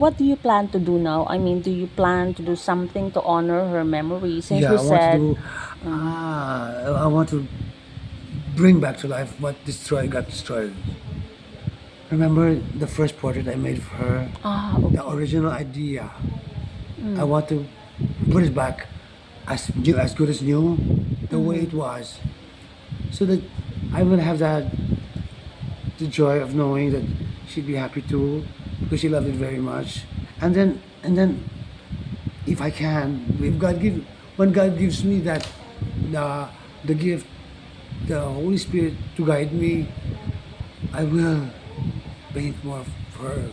What do you plan to do now? I mean, do you plan to do something to honor her memory? Since Yeah, you I want to said, do. I want to bring back to life what destroyed got destroyed. Remember the first portrait I made of her, the okay. original idea. I want to put it back as new, as good as new, the way it was, so that I will have that the joy of knowing that she'd be happy too, because she loved it very much. And then if I can, if God give, when God gives me that the the gift, the Holy Spirit to guide me, I will paint more of her,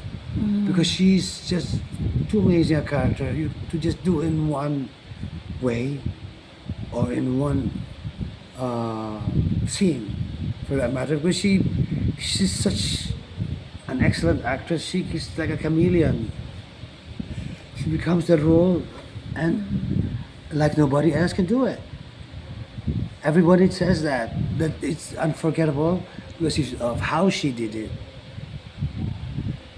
because she's just too amazing a character. You to just do in one way or in one uh, scene, for that matter. Because she's such an excellent actress. She is like a chameleon. She becomes the role, and like nobody else can do it. Everybody says that it's unforgettable because of how she did it,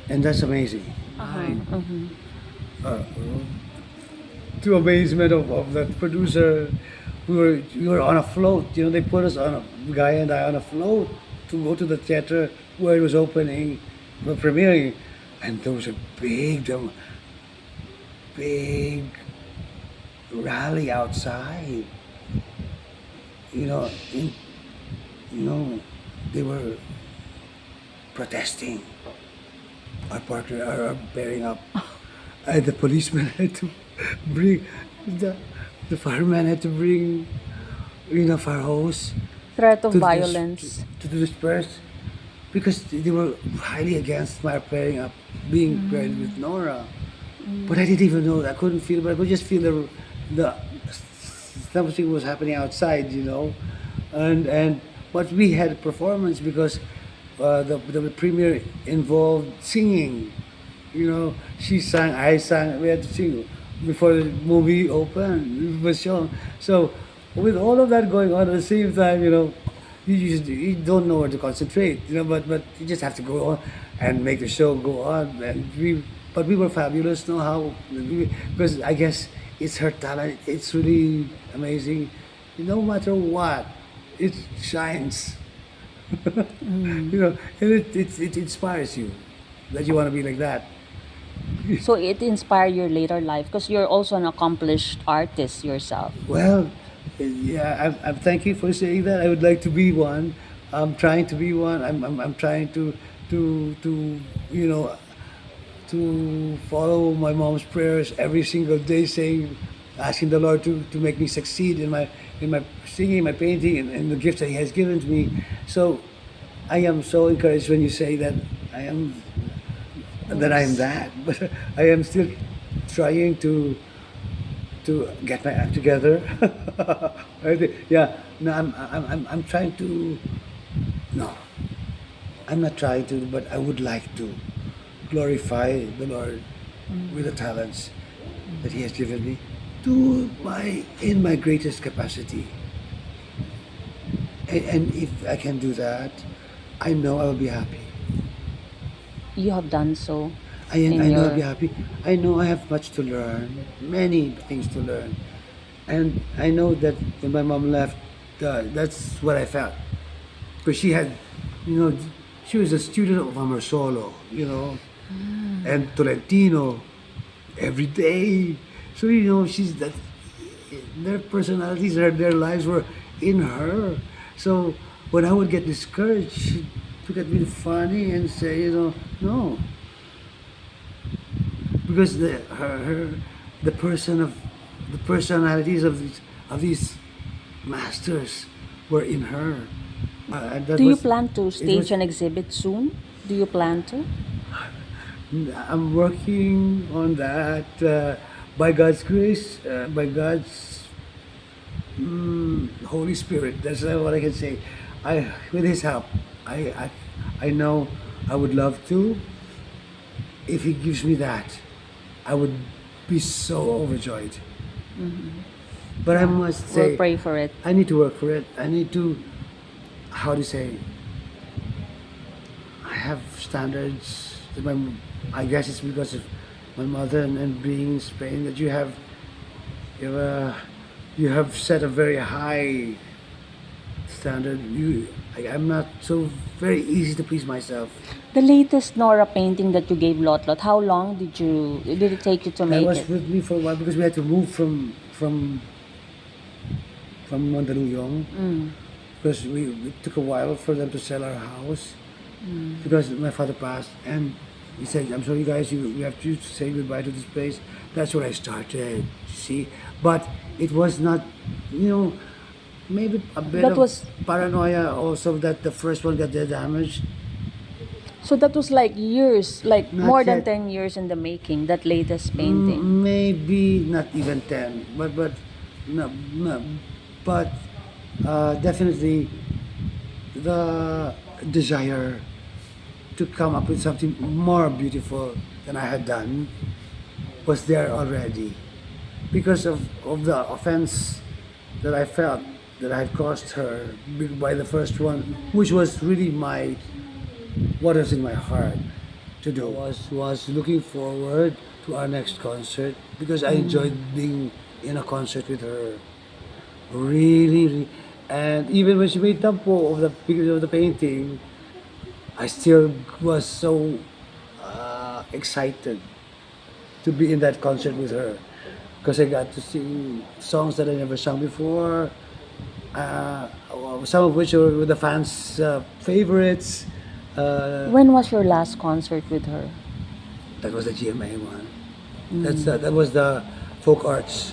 and that's amazing. Uh-huh. To amazement of that producer, we were on a float. You know, they put us on a guy and I on a float to go to the theater where it was opening, premiering, and there was a big rally outside. You know, you know, they were protesting our partner, our pairing up, and the policeman had to bring the the fireman had to bring fire hose Threat of to violence. to disperse, because they were highly against my pairing up, being paired with Nora. But I didn't even know. I couldn't feel, but I could just feel the something was happening outside, and but we had a performance because the premiere involved singing. She sang, I sang. We had to sing before the movie opened. It was shown. So with all of that going on at the same time, you don't know where to concentrate. But you just have to go on and make the show go on. But we were fabulous. Know how? Because I guess it's her talent. It's really amazing. No matter what, it shines. And it inspires you that you want to be like that. So it inspired your later life because you're also an accomplished artist yourself. Well, yeah, I'm thank you for saying that. I would like to be one. I'm trying to be one. I'm trying to you know to follow my mom's prayers every single day, saying, asking the Lord to make me succeed in my singing, my painting, and the gifts that He has given to me. So I am so encouraged when you say that I am Yes. that, but I am still trying to get my act together. Yeah, no, I'm trying to. No, I'm not trying to, but I would like to glorify the Lord with the talents that He has given me to my in my greatest capacity. And if I can do that, I know I'll be happy. You have done so I in know I'll be your. happy. I know I have much to learn, many things to learn. And I know that when my mom left, that's what I felt. Because she had, you know, she was a student of Solo, and Tolentino every day. So, she's that, their personalities, their lives were in her. So when I would get discouraged, she'd look at me funny and say, no, because the person of the personalities of these masters were in her. And that Do you was plan to it stage was an exhibit soon? Do you plan to? I'm working on that, by God's grace, by God's Holy Spirit. That's what I can say. With His help, I I know I would love to. If He gives me that, I would be so overjoyed. But I Yeah, must we'll say, pray for it. I need to work for it. I need to, how do you say, I have standards. I guess it's because of my mother, and being in Spain, that you have, you have set a very high standard. I'm not so very easy to please myself. The latest Nora painting that you gave Lot Lot, how long did it take you to That make was it? with me for a while because we had to move from Mandaluyong, because it took a while for them to sell our house because my father passed, and he said, "I'm sorry, guys, we have to say goodbye to this place." That's where I started. See, but it was not, you know, maybe a bit That of was paranoia also that the first one got damaged. so that was like years, like more Not than yet. 10 years in the making, that latest painting. Maybe not even 10, but no, no, but definitely the desire to come up with something more beautiful than I had done was there already because of the offense that I felt that I had caused her by the first one, which was really what was in my heart to do. Was looking forward to our next concert because I enjoyed being in a concert with her. Really, and even when she made tampo of the picture of the painting, I still was so excited to be in that concert with her because I got to sing songs that I never sung before. Uh, some of which were the fans' favorites. When was your last concert with her? That was the GMA one. That was the folk arts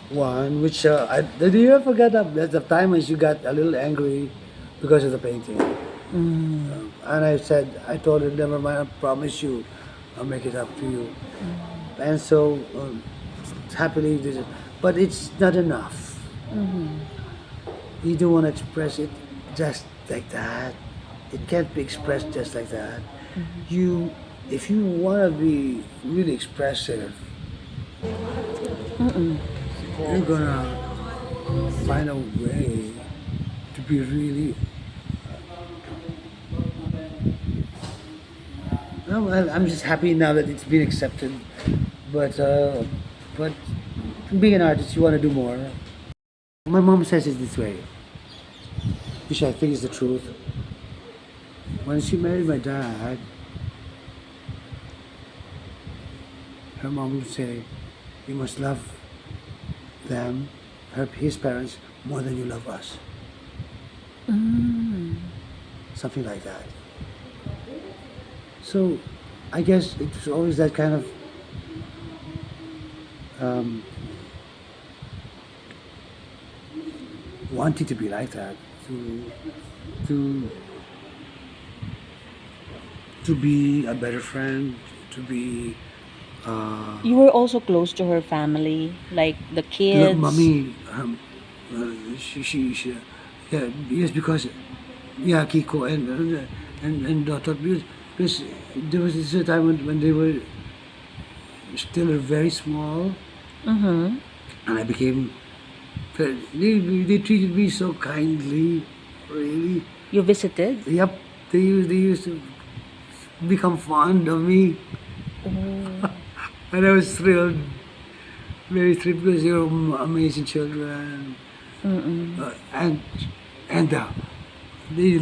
one, which did you ever forget that? That's the time when she got a little angry because of the painting. And I told her, never mind, I promise you, I'll make it up to you. And so, happily, but it's not enough. You don't want to express it just like that. It can't be expressed just like that. You, if you want to be really expressive, you're gonna find a way to be really. No, I'm just happy now that it's been accepted. But being an artist, you want to do more. My mom says it this way, which I think is the truth. When she married my dad, her mom would say, "You must love them, his parents, more than you love us." Something like that. So, I guess it was always that kind of um, wanting to be like that, to to be a better friend, to be You were also close to her family, like the kids. mommy. She yeah, yes, because yeah, Kiko and Dot, because there was this time when they were still very small, and I became. They treated me so kindly, really. You visited? Yep, they used to become fond of me, and I was thrilled, very thrilled because they were amazing children, and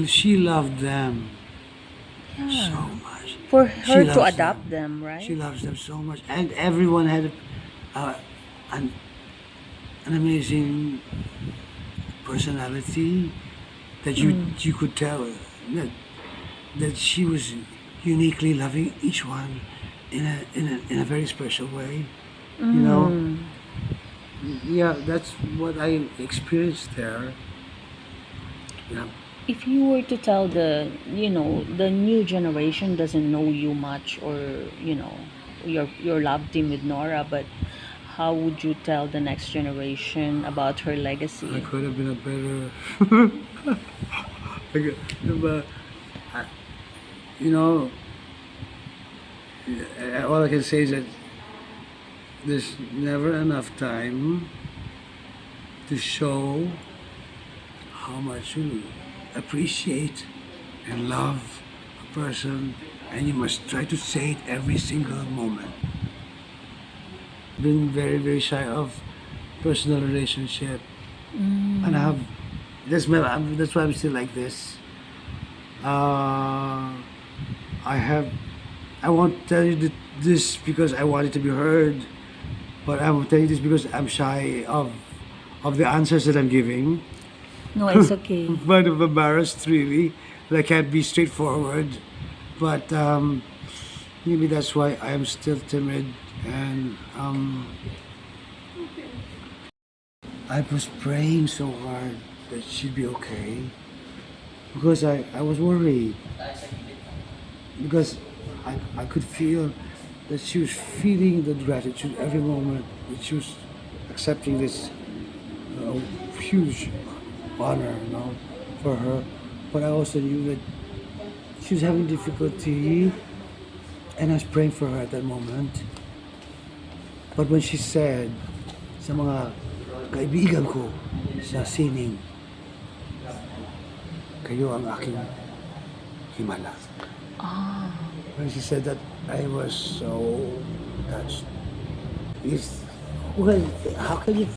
she loved them so much. For She her to loves adopt them. them, She right? loves them so much, and everyone had uh, an an amazing personality that you could tell that that she was uniquely loving each one in a very special way. You know, yeah, that's what I experienced there. Yeah, If you were to tell the new generation doesn't know you much, or, your love team with Nora, but how would you tell the next generation about her I legacy? could have been a better. But you know, all I can say is that there's never enough time to show how much you appreciate and love a person, and you must try to say it every single moment. been very, very shy of personal relationship. And I have, that's why I'm still like this. Uh, I have, I won't tell you this because I want it to be heard, but I will tell you this because I'm shy of the answers that I'm giving. No, it's okay. I'm kind of embarrassed, really, that I can't be straightforward. But maybe that's why I am still timid, and I was praying so hard that she'd be okay because I was worried because I could feel that she was feeling the gratitude every moment that she was accepting this huge honor, for her. But I also knew that she was having difficulty, and I was praying for her at that moment. But when she said sa mga kaibigan ko sa sining, kayo ang aking himala. When she said that, I was so touched. Is, well, how can you